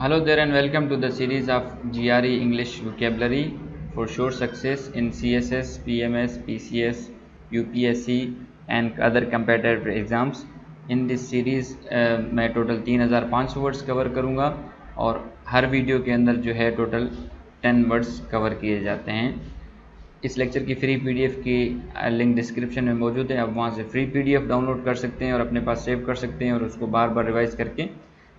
Hello there and welcome to the series of GRE English vocabulary for sure success in CSS, PMS, PCS, UPSC and other competitive exams. In this series मैं total 3500 words cover करूँगा और हर video के अंदर जो है total 10 words cover किए जाते हैं। इस लेक्चर की फ्री पीडीएफ की लिंक डिस्क्रिप्शन में मौजूद है। आप वहाँ से फ्री पीडीएफ डाउनलोड कर सकते हैं और अपने पास सेव कर सकते हैं और उसको बार बार रिवाइज करके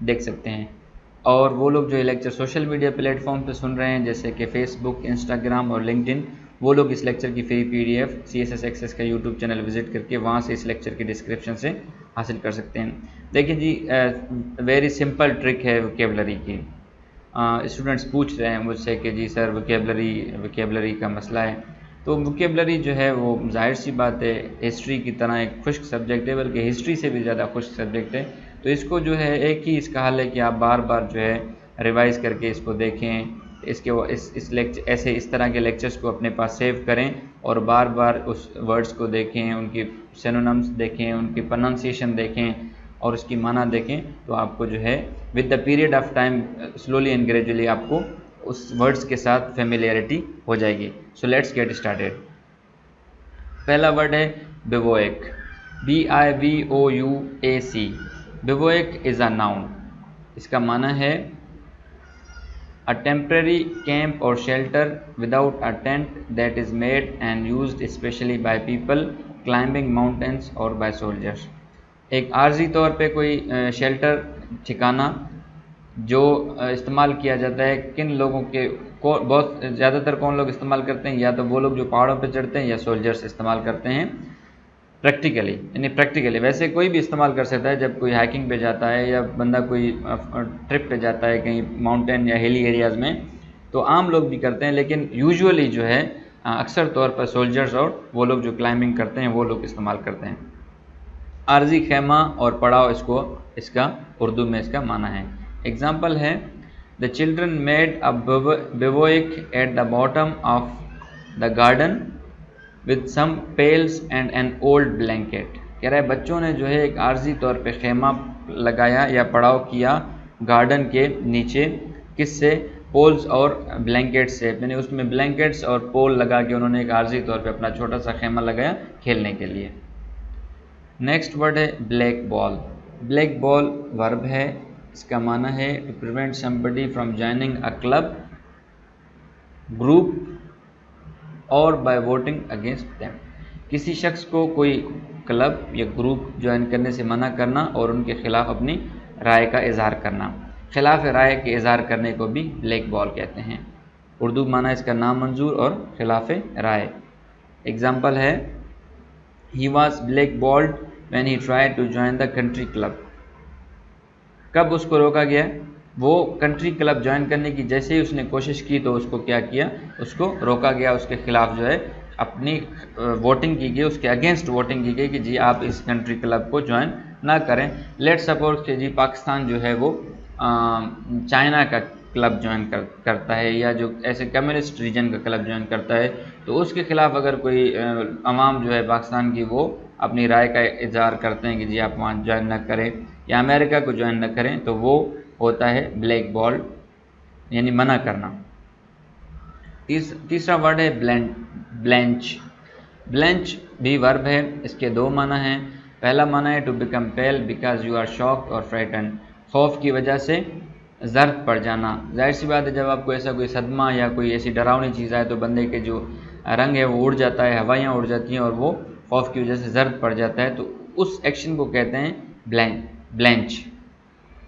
देख सकते हैं। और वो लोग जो ये लेक्चर सोशल मीडिया प्लेटफॉर्म पे सुन रहे हैं जैसे कि फेसबुक, इंस्टाग्राम और लिंक्डइन, वो लोग इस लेक्चर की फ्री पीडीएफ CSS एक्सेस का यूट्यूब चैनल विजिट करके वहाँ से इस लेक्चर की डिस्क्रिप्शन से हासिल कर सकते हैं। देखिए जी, वेरी सिंपल ट्रिक है वोकेबलरी की। स्टूडेंट्स पूछ रहे हैं मुझसे कि जी सर वोकेबलरी का मसला है। तो वोकेबलरी जो है वो जाहिर सी बात है हिस्ट्री की तरह एक खुश्क सब्जेक्ट है, बल्कि हिस्ट्री से भी ज़्यादा खुश्क सब्जेक्ट है। तो इसको जो है एक ही इसका हल है कि आप बार बार जो है रिवाइज़ करके इसको देखें, इस तरह के लेक्चर्स को अपने पास सेव करें और बार बार उस वर्ड्स को देखें, उनकी सिनोनिम्स देखें, उनकी प्रोनाउंसिएशन देखें और उसकी माना देखें। तो आपको जो है with the period of time slowly and gradually आपको उस वर्ड्स के साथ फेमिलियरिटी हो जाएगी। So let's get started. पहला वर्ड है bivouac, BIVOUAC। Bivouac is a noun. इसका माना है a temporary camp or shelter without a tent that is made and used especially by people climbing mountains or by soldiers। एक आर्जी तौर पे कोई shelter ठिकाना जो इस्तेमाल किया जाता है किन लोगों के बहुत ज़्यादातर कौन लोग इस्तेमाल करते हैं, या तो वो लोग जो पहाड़ों पे चढ़ते हैं या सोल्जर्स इस्तेमाल करते हैं प्रैक्टिकली। वैसे कोई भी इस्तेमाल कर सकता है जब कोई हाइकिंग पे जाता है या बंदा कोई ट्रिप पे जाता है कहीं माउंटेन या हिली एरियाज़ में, तो आम लोग भी करते हैं, लेकिन यूजुअली जो है अक्सर तौर पर सोल्जर्स और वो लोग जो क्लाइंबिंग करते हैं वो लोग इस्तेमाल करते हैं। आर्जी खेमा और पड़ाव इसका उर्दू में इसका माना है। एग्जाम्पल है the children made a bivouac at the bottom of the garden with some pales and an old blanket. कह रहा है बच्चों ने जो है एक आर्जी तौर पे खेमा लगाया या पड़ाव किया गार्डन के नीचे, किससे? पोल्स और ब्लैंकेट से। यानी उसमें ब्लैंकेट्स और पोल लगा के उन्होंने एक आर्जी तौर पे अपना छोटा सा खेमा लगाया खेलने के लिए। नेक्स्ट वर्ड है black ball. Black ball verb है, इसका माना है to prevent somebody from joining a club, group or by voting against them. किसी शख्स को कोई क्लब या ग्रुप ज्वाइन करने से मना करना और उनके खिलाफ अपनी राय का इजहार करना। खिलाफ राय के इजहार करने को भी ब्लैक बॉल कहते हैं। उर्दू माना इसका नामंजूर और खिलाफ राय। एग्जाम्पल है he was black balled when he tried to join the country club. कब उसको रोका गया? वो कंट्री क्लब ज्वाइन करने की जैसे ही उसने कोशिश की तो उसको क्या किया? उसको रोका गया, उसके खिलाफ जो है अपनी वोटिंग की गई, उसके अगेंस्ट वोटिंग की गई कि जी आप इस कंट्री क्लब को ज्वाइन ना करें। लेट्स सपोज कि जी पाकिस्तान जो है वो चाइना का क्लब ज्वाइन करता है या जो ऐसे कम्युनिस्ट रीजन का क्लब ज्वाइन करता है, तो उसके खिलाफ अगर कोई अवाम जो है पाकिस्तान की वो अपनी राय का इजहार करते हैं कि जी आप वहाँ ज्वाइन ना करें या अमेरिका को ज्वाइन न करें, तो वो होता है ब्लैक बॉल, यानी मना करना। तीसरा वर्ड है ब्लेंच। ब्लेंच भी वर्ब है, इसके दो माना हैं। पहला माना है to become pale because you are shocked or frightened, खौफ की वजह से जर्द पड़ जाना। जाहिर सी बात है जब आपको ऐसा कोई सदमा या कोई ऐसी डरावनी चीज़ आए तो बंदे के जो रंग है वो उड़ जाता है, हवाइयाँ उड़ जाती हैं और वो खौफ की वजह से जर्द पड़ जाता है, तो उस एक्शन को कहते हैं ब्लेंच।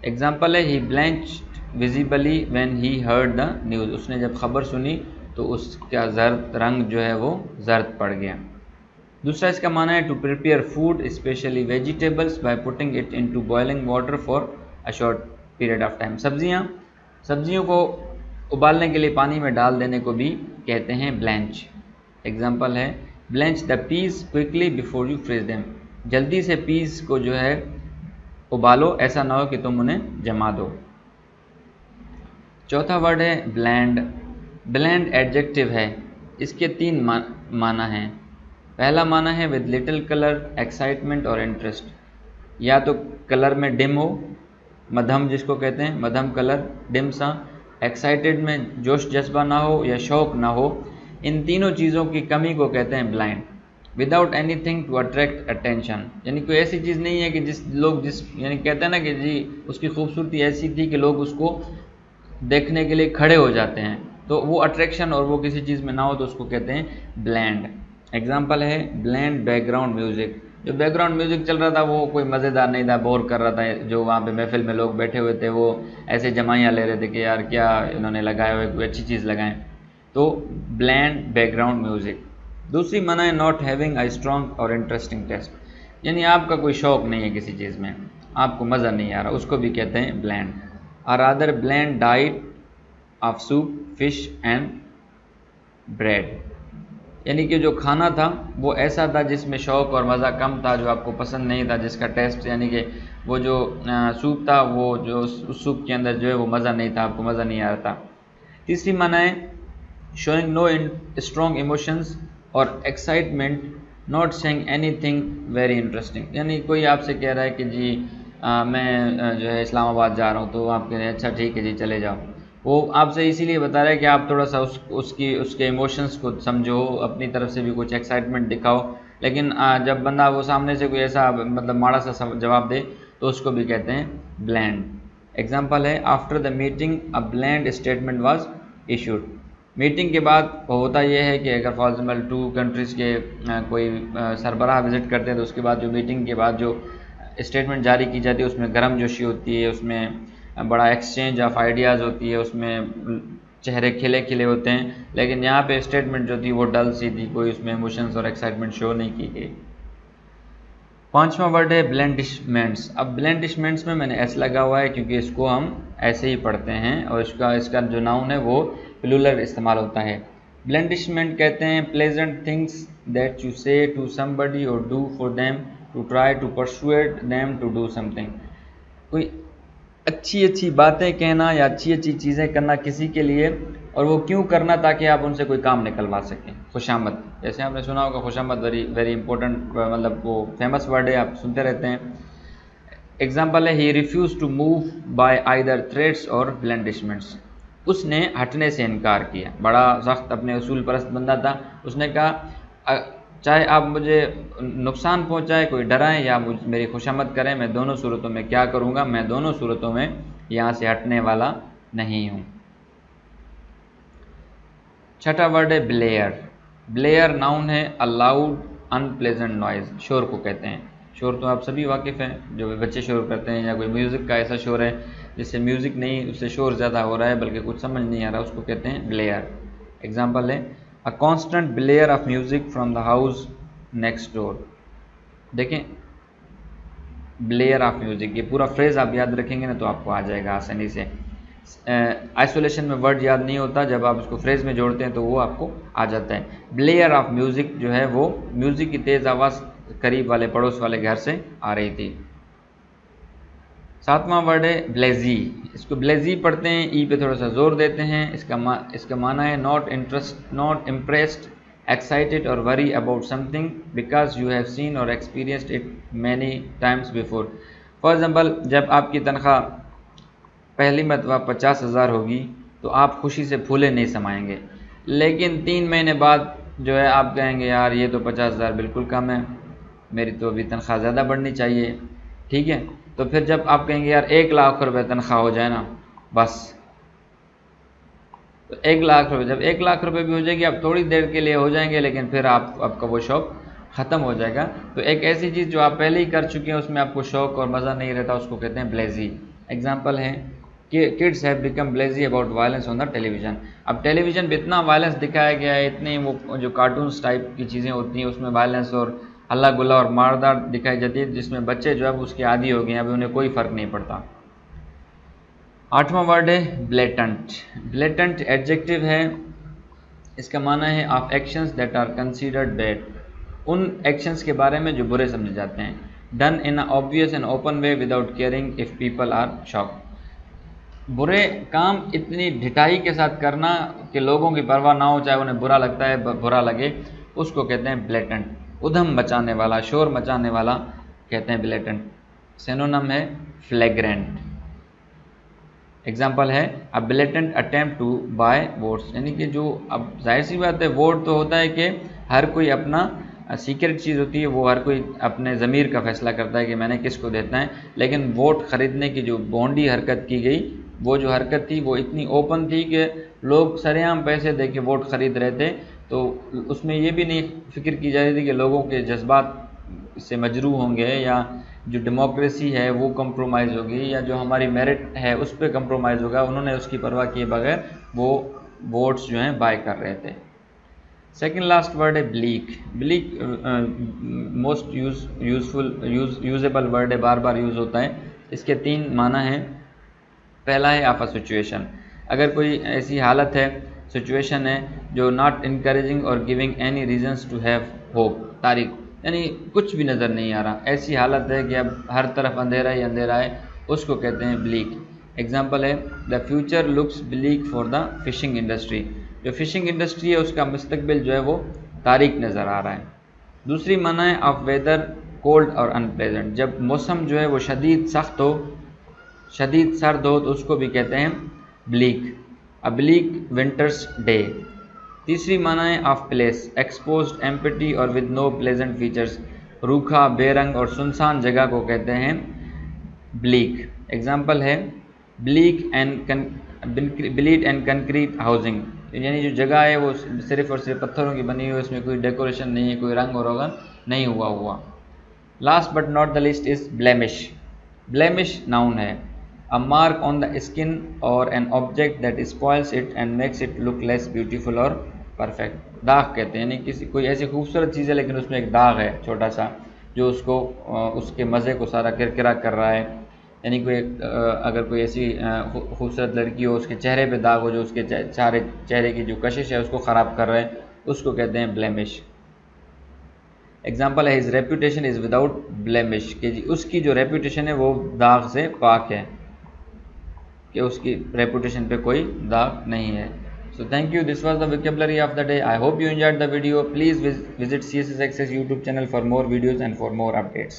एग्जाम्पल है he blanched visibly when he heard the news. उसने जब खबर सुनी तो उसका जर्द रंग जो है वो जर्द पड़ गया। दूसरा इसका माना है to prepare food specially vegetables by putting it into boiling water for a short period of time. सब्जियों को उबालने के लिए पानी में डाल देने को भी कहते हैं ब्लेंच। एग्जाम्पल है blanch the piece quickly before you freeze them. जल्दी से पीस को जो है उबालो, ऐसा ना हो कि तुम उन्हें जमा दो। चौथा वर्ड है ब्लैंड। ब्लैंड एडजेक्टिव है, इसके तीन माना हैं। पहला माना है विद लिटिल कलर, एक्साइटमेंट और इंटरेस्ट। या तो कलर में डिम हो, मध्यम जिसको कहते हैं, मध्यम कलर, डिम सा, एक्साइटेड में जोश जज्बा ना हो या शौक ना हो, इन तीनों चीज़ों की कमी को कहते हैं blind. Without anything to attract attention, यानी कोई ऐसी चीज़ नहीं है कि जिस यानी कहते हैं ना कि जी उसकी खूबसूरती ऐसी थी कि लोग उसको देखने के लिए खड़े हो जाते हैं, तो वो अट्रैक्शन और वो किसी चीज़ में ना हो तो उसको कहते हैं ब्लैंड। एग्जाम्पल है ब्लैंड बैकग्राउंड म्यूज़िक, जो बैकग्राउंड म्यूज़िक चल रहा था वो कोई मज़ेदार नहीं था, बोर कर रहा था, जो वहाँ पे महफिल में लोग बैठे हुए थे वो ऐसे जमाइयाँ ले रहे थे कि यार क्या इन्होंने लगाया हुआ, कोई अच्छी चीज़ लगाएं, तो ब्लैंड बैकग्राउंड म्यूज़िक। दूसरी मना है नॉट हैविंग अ स्ट्रॉन्ग और इंटरेस्टिंग टेस्ट, यानी आपका कोई शौक़ नहीं है किसी चीज़ में, आपको मज़ा नहीं आ रहा, उसको भी कहते हैं bland. Or other bland diet of soup, fish and bread, यानी कि जो खाना था वो ऐसा था जिसमें शौक़ और मज़ा कम था, जो आपको पसंद नहीं था, जिसका टेस्ट यानी कि वो जो सूप था वो जो उस सूप के अंदर जो है वो मज़ा नहीं था, आपको मज़ा नहीं आ रहा था। तीसरी माना है शोइंग नो स्ट्रॉन्ग इमोशंस और excitement, not saying anything very interesting, यानी कोई आपसे कह रहा है कि जी मैं जो है इस्लामाबाद जा रहा हूँ, तो आप कह रहे हैं अच्छा ठीक है जी चले जाओ, वो आपसे इसीलिए बता रहा है कि आप थोड़ा सा उसके इमोशंस को समझो, अपनी तरफ से भी कुछ एक्साइटमेंट दिखाओ, लेकिन जब बंदा वो सामने से कोई ऐसा मतलब माड़ा सा जवाब दे तो उसको भी कहते हैं ब्लैंड। एग्जाम्पल है after the meeting a bland statement was issued, meeting के बाद होता यह है कि अगर फॉर एग्जाम्पल 2 कंट्रीज़ के कोई सरबराह विज़िट करते हैं तो उसके बाद जो मीटिंग के बाद जो स्टेटमेंट जारी की जाती है उसमें गर्म जोशी होती है, उसमें बड़ा एक्सचेंज ऑफ आइडियाज़ होती है, उसमें चेहरे खिले खिले होते हैं, लेकिन यहाँ पे स्टेटमेंट जो थी वो डल सी थी, कोई उसमें इमोशंस और एक्साइटमेंट शो नहीं की गई। पांचवा वर्ड है ब्लेंडिशमेंट्स। अब ब्लेंडिशमेंट्स में मैंने एस लगा हुआ है क्योंकि इसको हम ऐसे ही पढ़ते हैं और इसका जो नाउन है वो प्लूरल इस्तेमाल होता है। ब्लेंडिशमेंट कहते हैं pleasant things that you say to somebody or do for them to try to persuade them to do something, कोई अच्छी बातें कहना या अच्छी चीज़ें करना किसी के लिए, और वो क्यों करना, ताकि आप उनसे कोई काम निकलवा सकें। खुशामद, जैसे आपने सुना होगा खुशामद वेरी इंपॉर्टेंट, मतलब वो फेमस वर्ड है, आप सुनते रहते हैं। एग्जाम्पल है he refuse to move by either threats or blandishments, उसने हटने से इनकार किया, बड़ा सख्त अपने उसूल परस्त बंदा था, उसने कहा चाहे आप मुझे नुकसान पहुंचाए, कोई डराएं या मेरी खुशामद करें, मैं दोनों सूरतों में क्या करूंगा, मैं दोनों सूरतों में यहाँ से हटने वाला नहीं हूँ। छठा वर्ड है ब्लेयर। ब्लेयर नाउन है अ लाउड अनप्लेजेंट नॉइज़, शोर को कहते हैं। शोर तो आप सभी वाकिफ़ हैं, जो बच्चे शोर करते हैं या कोई म्यूज़िक का ऐसा शोर है जिससे म्यूज़िक नहीं उससे शोर ज़्यादा हो रहा है बल्कि कुछ समझ नहीं आ रहा, उसको कहते हैं ब्लेयर। एग्जाम्पल है a constant Blair of music from the house next door. देखें ब्लेयर ऑफ म्यूज़िक, ये पूरा फ्रेज़ आप याद रखेंगे ना तो आपको आ जाएगा आसानी से। आइसोलेशन में वर्ड याद नहीं होता, जब आप उसको फ्रेज़ में जोड़ते हैं तो वो आपको आ जाता है। ब्लेयर ऑफ म्यूज़िक जो है वो म्यूज़िक की तेज़ आवाज़ करीब वाले पड़ोस वाले घर से आ रही थी। सातवां वर्ड है ब्लेजी। इसको ब्लेजी पढ़ते हैं, ई पे थोड़ा सा जोर देते हैं। इसका माना है नॉट इम्प्रेस्ड, एक्साइटेड और worry about something because you have seen और experienced it many times before. For example, जब आपकी तनख्वाह पहली मरतबा 50,000 होगी तो आप खुशी से फूले नहीं समाएंगे, लेकिन 3 महीने बाद जो है आप कहेंगे यार ये तो 50,000 बिल्कुल कम है, मेरी तो अभी तनख्वाह ज़्यादा बढ़नी चाहिए, ठीक है। तो फिर जब आप कहेंगे यार 1 लाख रुपए तनख्वाह हो जाए ना बस, तो 1 लाख रुपए, जब 1 लाख रुपए भी हो जाएगी आप थोड़ी देर के लिए हो जाएंगे, लेकिन फिर आपका वो शौक़ ख़त्म हो जाएगा। तो एक ऐसी चीज़ जो आप पहले ही कर चुके हैं उसमें आपको शौक़ और मज़ा नहीं रहता, उसको कहते हैं ब्लेजी। एग्जाम्पल है कि kids have become blasé about violence on the television. अब टेलीविज़न पर इतना वायलेंस दिखाया गया है, इतनी वो जो कार्टून्स टाइप की चीज़ें होती हैं उसमें वायलेंस और हल्ला गुल्ला और मारदार दिखाई जाती है, जिसमें बच्चे जो है उसके आदी हो गए हैं, अभी उन्हें कोई फ़र्क नहीं पड़ता। आठवां वर्ड है ब्लेटेंट। ब्लेटेंट एडजेक्टिव है, इसका माना है of actions that are considered bad, उन एक्शंस के बारे में जो बुरे समझे जाते हैं। Done in a obvious and open way without caring if people are shocked, बुरे काम इतनी ढिठाई के साथ करना कि लोगों की परवाह ना हो, चाहे उन्हें बुरा लगता है बुरा लगे, उसको कहते हैं ब्लेटेंट। उधम मचाने वाला, शोर मचाने वाला कहते हैं ब्लेटेंट। सिनोनिम है फ्लैग्रेंट। एग्जाम्पल है a blatant attempt to buy votes, यानी कि जो, अब जाहिर सी बात है वोट तो होता है कि हर कोई अपना सीक्रेट चीज़ होती है, वो हर कोई अपने ज़मीर का फैसला करता है कि मैंने किसको देता है, लेकिन वोट ख़रीदने की जो भोंडी हरकत की गई, वो जो हरकत थी वो इतनी ओपन थी कि लोग सरेआम पैसे दे के वोट ख़रीद रहे थे। तो उसमें ये भी नहीं फिक्र की जा रही थी कि लोगों के जज्बात से मजरूह होंगे, या जो डेमोक्रेसी है वो कंप्रोमाइज़ होगी, या जो हमारी मेरिट है उस पर कंप्रोमाइज़ होगा। उन्होंने उसकी परवाह किए बगैर वो वोट्स जो हैं बाय कर रहे थे। सेकेंड लास्ट वर्ड है bleak. Bleak most usable word है, बार बार यूज़ होता है। इसके 3 माना हैं। पहला है ऑफ अ सिचुएशन, अगर कोई ऐसी हालत है, सिचुएशन है जो not encouraging or giving any reasons to have hope, तारीख, यानी कुछ भी नज़र नहीं आ रहा, ऐसी हालत है कि अब हर तरफ अंधेरा ही अंधेरा है, उसको कहते हैं ब्लीक। एग्जाम्पल है the future looks bleak for the fishing industry, जो फिशिंग इंडस्ट्री है उसका मुस्तकबिल जो है वो तारीक नज़र आ रहा है। दूसरी माना है ऑफ वेदर कोल्ड और अनप्लेजेंट, जब मौसम जो है वो शदीद सख्त हो, शदीद सर्द हो, तो उसको भी कहते हैं ब्लीक, अ ब्लीक विंटर्स डे। तीसरी माना है ऑफ प्लेस, एक्सपोज्ड, एम्प्टी और विद नो प्लेजेंट फीचर्स, रूखा, बेरंग और सुनसान जगह को कहते हैं ब्लीक। एग्जाम्पल है ब्लीक एंड कंक्रीट हाउसिंग, यानी जो जगह है वो सिर्फ और सिर्फ पत्थरों की बनी हुई है, उसमें कोई डेकोरेशन नहीं है, कोई रंग और रोगन नहीं हुआ। Last but not the least is blemish. Blemish noun है, a mark on the skin और an object that spoils it and makes it look less beautiful और परफेक्ट। दाग कहते हैं, यानी किसी कोई ऐसी खूबसूरत चीज़ है लेकिन उसमें एक दाग है छोटा सा, जो उसको उसके मज़े को सारा किरकिरा कर रहा है। यानी कोई अगर कोई ऐसी खूबसूरत लड़की हो, उसके चेहरे पे दाग हो जो उसके चेहरे की जो कशिश है उसको ख़राब कर रहा है, उसको कहते हैं ब्लेमिश। एग्जाम्पल है his reputation is without blemish, कि जी उसकी जो रेपूटेशन है वो दाग से पाक है, कि उसकी रेपूटेशन पे कोई दाग नहीं है। So thank you. This was the vocabulary of the day. I hope you enjoyed the video. Please visit CSS Access YouTube channel for more videos and for more updates.